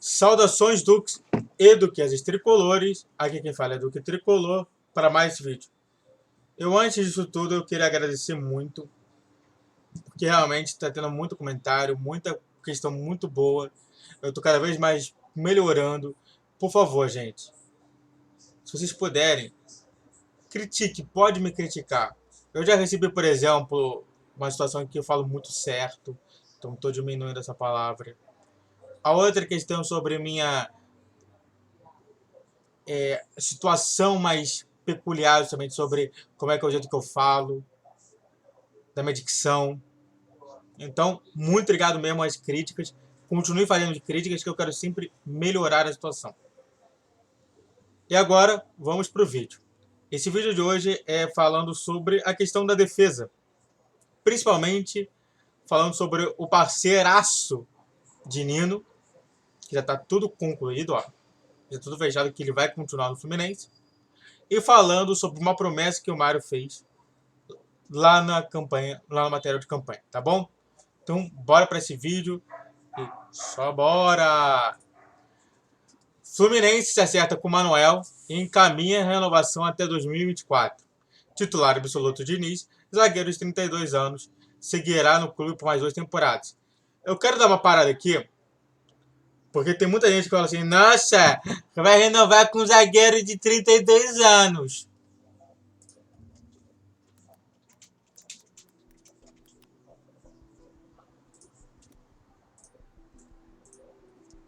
Saudações Dux e Duquesas Tricolores, aqui quem fala é Duque Tricolor, para mais esse vídeo. Antes disso tudo, eu queria agradecer muito, porque realmente está tendo muito comentário, muita questão muito boa. Eu estou cada vez mais melhorando. Por favor, gente, se vocês puderem, critique, pode me criticar. Eu já recebi, por exemplo, uma situação em que eu falo muito certo, então estou diminuindo essa palavra. A outra questão sobre minha situação mais peculiar, justamente sobre como é que é o jeito que eu falo, da minha dicção. Então, muito obrigado mesmo às críticas. Continue fazendo críticas que eu quero sempre melhorar a situação. E agora, vamos para o vídeo. Esse vídeo de hoje é falando sobre a questão da defesa. Principalmente falando sobre o parceiraço de Nino, que já está tudo concluído, ó. Já tudo fechado que ele vai continuar no Fluminense. E falando sobre uma promessa que o Mário fez lá na campanha, lá no material de campanha, tá bom? Então, bora para esse vídeo e só bora! Fluminense se acerta com o Manuel e encaminha a renovação até 2024. Titular absoluto Diniz, zagueiro de 32 anos, seguirá no clube por mais 2 temporadas. Eu quero dar uma parada aqui, porque tem muita gente que fala assim, nossa, vai renovar com um zagueiro de 32 anos.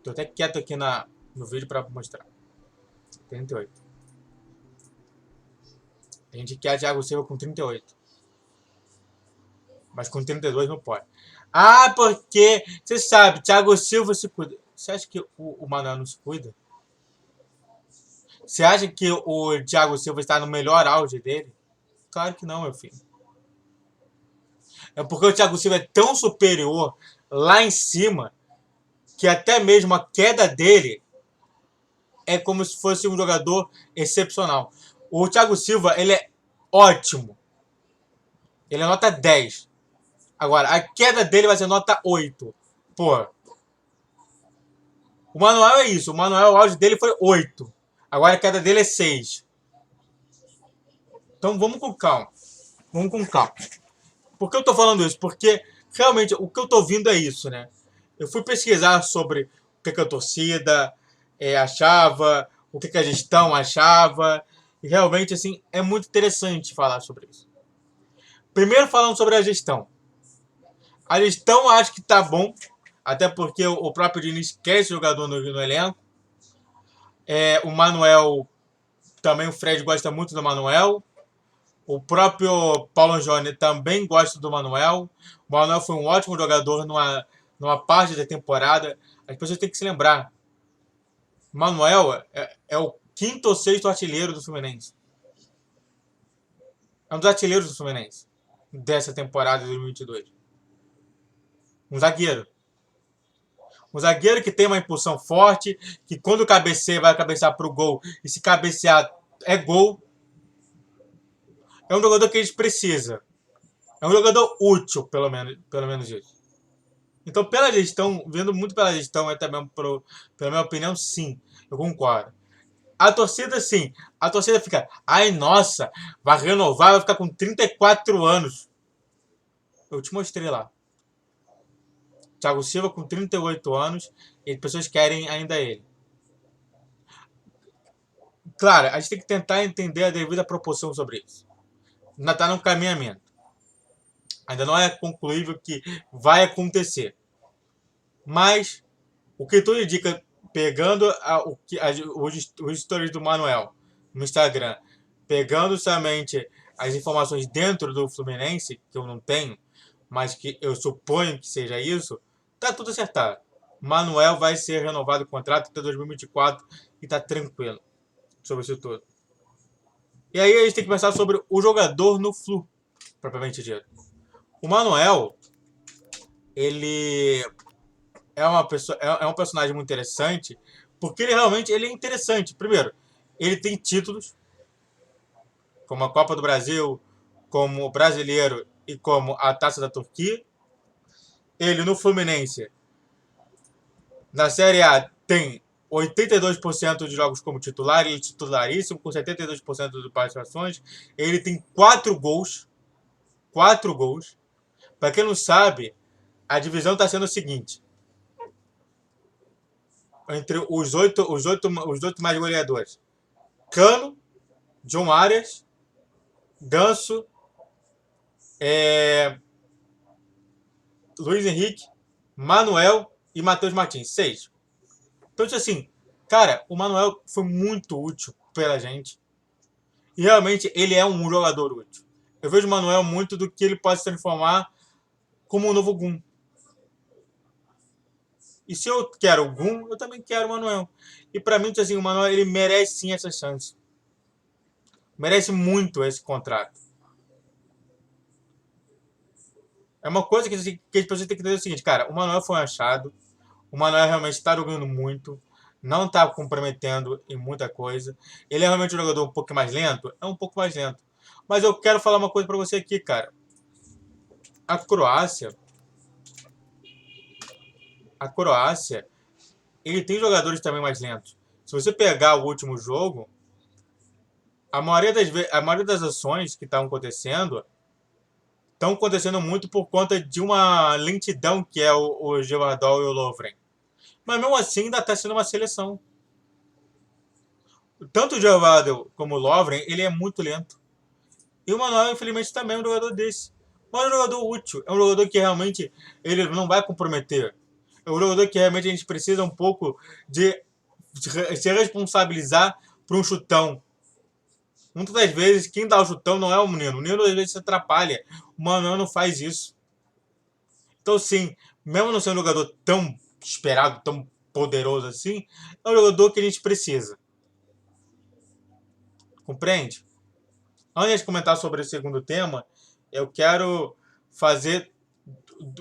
Tô até quieto aqui no vídeo para mostrar. 38. A gente quer Thiago Silva com 38. Mas com 32 não pode. Ah, porque você sabe, Thiago Silva se cuida. Você acha que o Manuel não se cuida? Você acha que o Thiago Silva está no melhor auge dele? Claro que não, meu filho. É porque o Thiago Silva é tão superior lá em cima que até mesmo a queda dele é como se fosse um jogador excepcional. O Thiago Silva, ele é ótimo. Ele é nota 10. Agora, a queda dele vai ser nota 8. Pô. O Manuel é isso. O Manuel, o auge dele foi 8. Agora a queda dele é 6. Então vamos com calma. Vamos com calma. Por que eu tô falando isso? Porque realmente o que eu tô ouvindo é isso, né? Eu fui pesquisar sobre o que a torcida achava, o que a gestão achava. E realmente, assim, é muito interessante falar sobre isso. Primeiro falando sobre a gestão. A gestão acho que tá bom, até porque o próprio Diniz quer esse jogador no elenco. O Manuel, também o Fred gosta muito do Manuel. O próprio Paulo Anjoni também gosta do Manuel. O Manuel foi um ótimo jogador numa parte da temporada. As pessoas têm que se lembrar. O Manuel é o quinto ou sexto artilheiro do Fluminense. É um dos artilheiros do Fluminense dessa temporada de 2022. Um zagueiro. Um zagueiro que tem uma impulsão forte, que quando cabeceia vai cabecear pro gol, e se cabecear é gol. É um jogador que a gente precisa. É um jogador útil, pelo menos isso. Então, pela gestão, vendo muito pela gestão, até mesmo pela minha opinião, sim, eu concordo. A torcida, sim. A torcida fica, ai, nossa, vai renovar, vai ficar com 34 anos. Eu te mostrei lá. Thiago Silva com 38 anos e as pessoas querem ainda ele. Claro, a gente tem que tentar entender a devida proporção sobre isso. Ainda está no caminhamento. Ainda não é concluível que vai acontecer. Mas o que tudo indica, pegando os stories do Manuel no Instagram, pegando somente as informações dentro do Fluminense, que eu não tenho, mas que eu suponho que seja isso, tá tudo acertado. Manuel vai ser renovado o contrato até 2024 e tá tranquilo sobre isso tudo. E aí a gente tem que pensar sobre o jogador no Flu, propriamente dito. O Manuel, ele é um personagem muito interessante, porque ele é interessante. Primeiro, ele tem títulos, como a Copa do Brasil, como o Brasileiro e como a Taça da Turquia. Ele no Fluminense, na Série A, tem 82% de jogos como titular, ele é titularíssimo, com 72% de participações. Ele tem 4 gols. 4 gols. Para quem não sabe, a divisão está sendo o seguinte: entre os oito mais goleadores: Cano, John Arias, Ganso, Luiz Henrique, Manuel e Matheus Martins. 6. Então, assim, cara, o Manuel foi muito útil pela gente. E realmente ele é um jogador útil. Eu vejo o Manuel muito do que ele pode se transformar como um novo Gum. E se eu quero o Gum, eu também quero o Manuel. E pra mim, assim, o Manuel ele merece sim essa chance. Merece muito esse contrato. É uma coisa que as pessoas têm que entender o seguinte, cara, o Manuel foi um achado. O Manuel realmente está jogando muito. Não está comprometendo em muita coisa. Ele é realmente um jogador um pouco mais lento? É um pouco mais lento. Mas eu quero falar uma coisa pra você aqui, cara. A Croácia, a Croácia, ele tem jogadores também mais lentos. Se você pegar o último jogo, a maioria das ações que estão acontecendo muito por conta de uma lentidão que é o Gevardol e o Lovren. Mas mesmo assim ainda está sendo uma seleção. Tanto o Gevardol como o Lovren, ele é muito lento. E o Manuel, infelizmente, também é um jogador desse. Mas é um jogador útil. É um jogador que realmente ele não vai comprometer. É um jogador que realmente a gente precisa um pouco de se responsabilizar por um chutão. Muitas das vezes, quem dá o chutão não é o Nino. O Nino às vezes se atrapalha. O Manuel não faz isso. Então, sim, mesmo não sendo um jogador tão esperado, tão poderoso assim, é um jogador que a gente precisa. Compreende? Antes de comentar sobre o segundo tema, eu quero fazer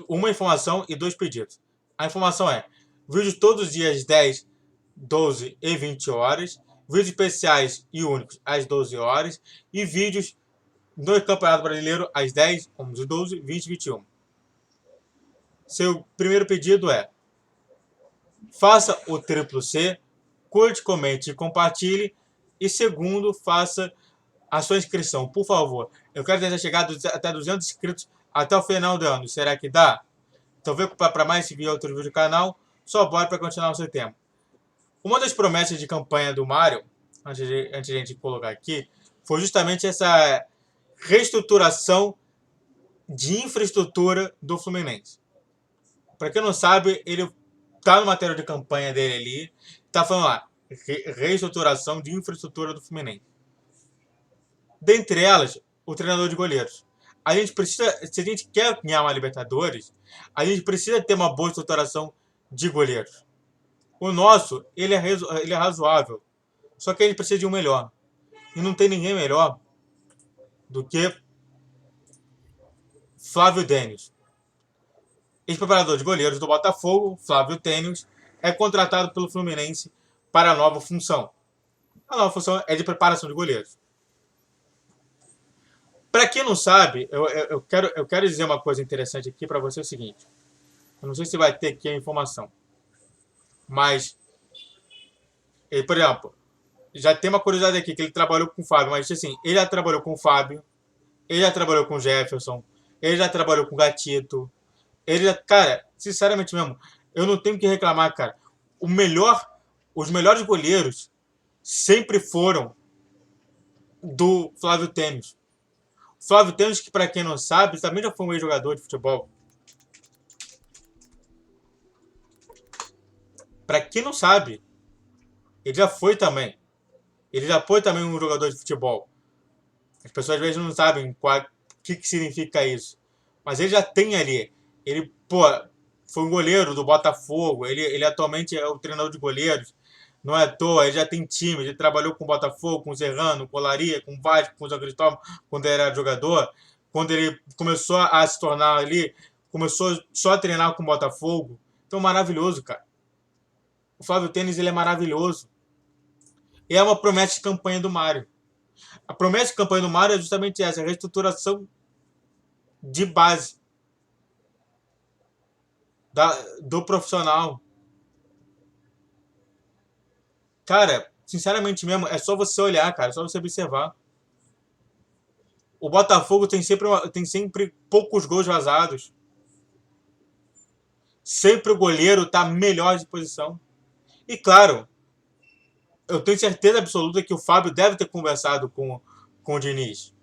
uma informação e 2 pedidos. A informação é: vídeos todos os dias 10, 12 e 20 horas, vídeos especiais e únicos às 12 horas e vídeos no Campeonato Brasileiro às 10, 11, 12, 20 e 21. Seu primeiro pedido é: faça o triplo C, curte, comente e compartilhe. E segundo, faça a sua inscrição, por favor. Eu quero tentar chegar até 200 inscritos até o final do ano. Será que dá? Então vem para mais esse vídeo, outro vídeo do canal. Só bora para continuar o seu tempo. Uma das promessas de campanha do Mário, antes de a gente colocar aqui, foi justamente essa reestruturação de infraestrutura do Fluminense. Para quem não sabe, ele tá no material de campanha dele ali, tá falando lá, reestruturação de infraestrutura do Fluminense. Dentre elas, o treinador de goleiros. A gente precisa, se a gente quer ganhar uma Libertadores, a gente precisa ter uma boa estruturação de goleiros. O nosso, ele é razoável, só que a gente precisa de um melhor. E não tem ninguém melhor do que Flávio Denis. Ex-preparador de goleiros do Botafogo, Flávio Denis, é contratado pelo Fluminense para a nova função. A nova função é de preparação de goleiros. Para quem não sabe, eu quero dizer uma coisa interessante aqui para você: é o seguinte. Eu não sei se vai ter aqui a informação, mas, por exemplo, já tem uma curiosidade aqui, que ele trabalhou com o Fábio, mas assim, ele já trabalhou com o Fábio, ele já trabalhou com o Jefferson, ele já trabalhou com o Gatito, cara, sinceramente mesmo, eu não tenho que reclamar, cara. Os melhores goleiros sempre foram do Flávio Tênis. Flávio Tênis, que para quem não sabe, também já foi um ex-jogador de futebol. Para quem não sabe, ele já foi também. Ele já foi também um jogador de futebol. As pessoas às vezes não sabem o que significa isso. Mas ele já tem ali. Ele, foi um goleiro do Botafogo. Ele atualmente é o treinador de goleiros. Não é à toa, ele já tem time. Ele trabalhou com o Botafogo, com o Serrano, com o Olaria, com o Vasco, com o São Cristóvão, quando ele era jogador. Quando ele começou a se tornar ali, começou só a treinar com o Botafogo. Então, maravilhoso, cara. O Flávio Tênis, ele é maravilhoso. E é uma promessa de campanha do Mário. A promessa de campanha do Mário é justamente essa: a reestruturação de base do profissional. Cara, sinceramente mesmo, é só você olhar, cara. É só você observar. O Botafogo tem sempre poucos gols vazados. Sempre o goleiro tá melhor de posição. E claro, eu tenho certeza absoluta que o Fábio deve ter conversado com o Diniz.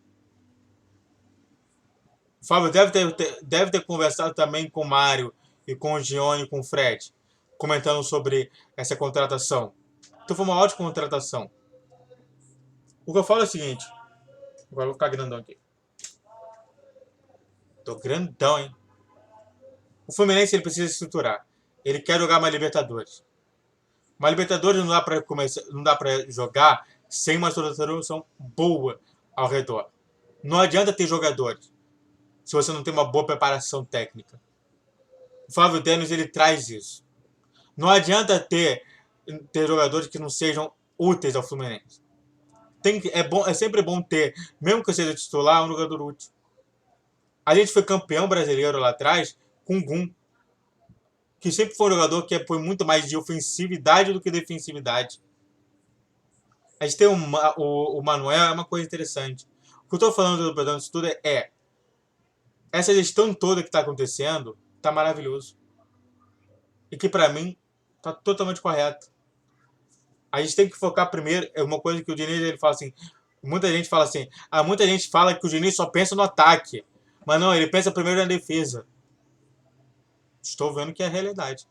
O Fábio deve ter conversado também com o Mário e com o Gione e com o Fred, comentando sobre essa contratação. Então foi uma ótima contratação. O que eu falo é o seguinte. Agora eu vou ficar grandão aqui. Tô grandão, hein? O Fluminense ele precisa se estruturar. Ele quer jogar uma Libertadores. Uma Libertadores não dá para começar, não dá para jogar sem uma estruturação boa ao redor. Não adianta ter jogadores se você não tem uma boa preparação técnica. O Flávio Denis ele traz isso. Não adianta ter jogadores que não sejam úteis ao Fluminense. É sempre bom ter, mesmo que seja titular, um jogador útil. A gente foi campeão brasileiro lá atrás com o Gum, que sempre foi um jogador que foi muito mais de ofensividade do que defensividade. A gente tem o Manuel, é uma coisa interessante. O que eu estou falando do Pedro disso tudo essa gestão toda que está acontecendo está maravilhoso. E que para mim está totalmente correto. A gente tem que focar primeiro, é uma coisa que o Diniz ele fala assim, muita gente fala assim, muita gente fala que o Diniz só pensa no ataque, mas não, ele pensa primeiro na defesa. Estou vendo que é a realidade.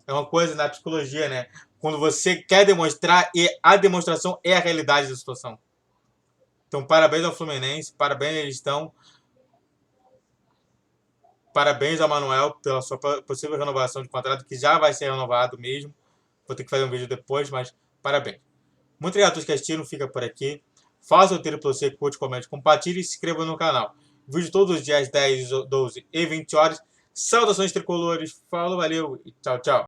É uma coisa na psicologia, né? Quando você quer demonstrar e a demonstração é a realidade da situação. Então, parabéns ao Fluminense, parabéns à gestão, parabéns ao Manuel pela sua possível renovação de contrato, que já vai ser renovado mesmo. Vou ter que fazer um vídeo depois, mas parabéns. Muito obrigado a todos que assistiram, fica por aqui. Faça o tiro para você, curte, comente, compartilhe e se inscreva no canal. Vídeo todos os dias, 10, 12 e 20 horas. Saudações tricolores, falou, valeu e tchau, tchau.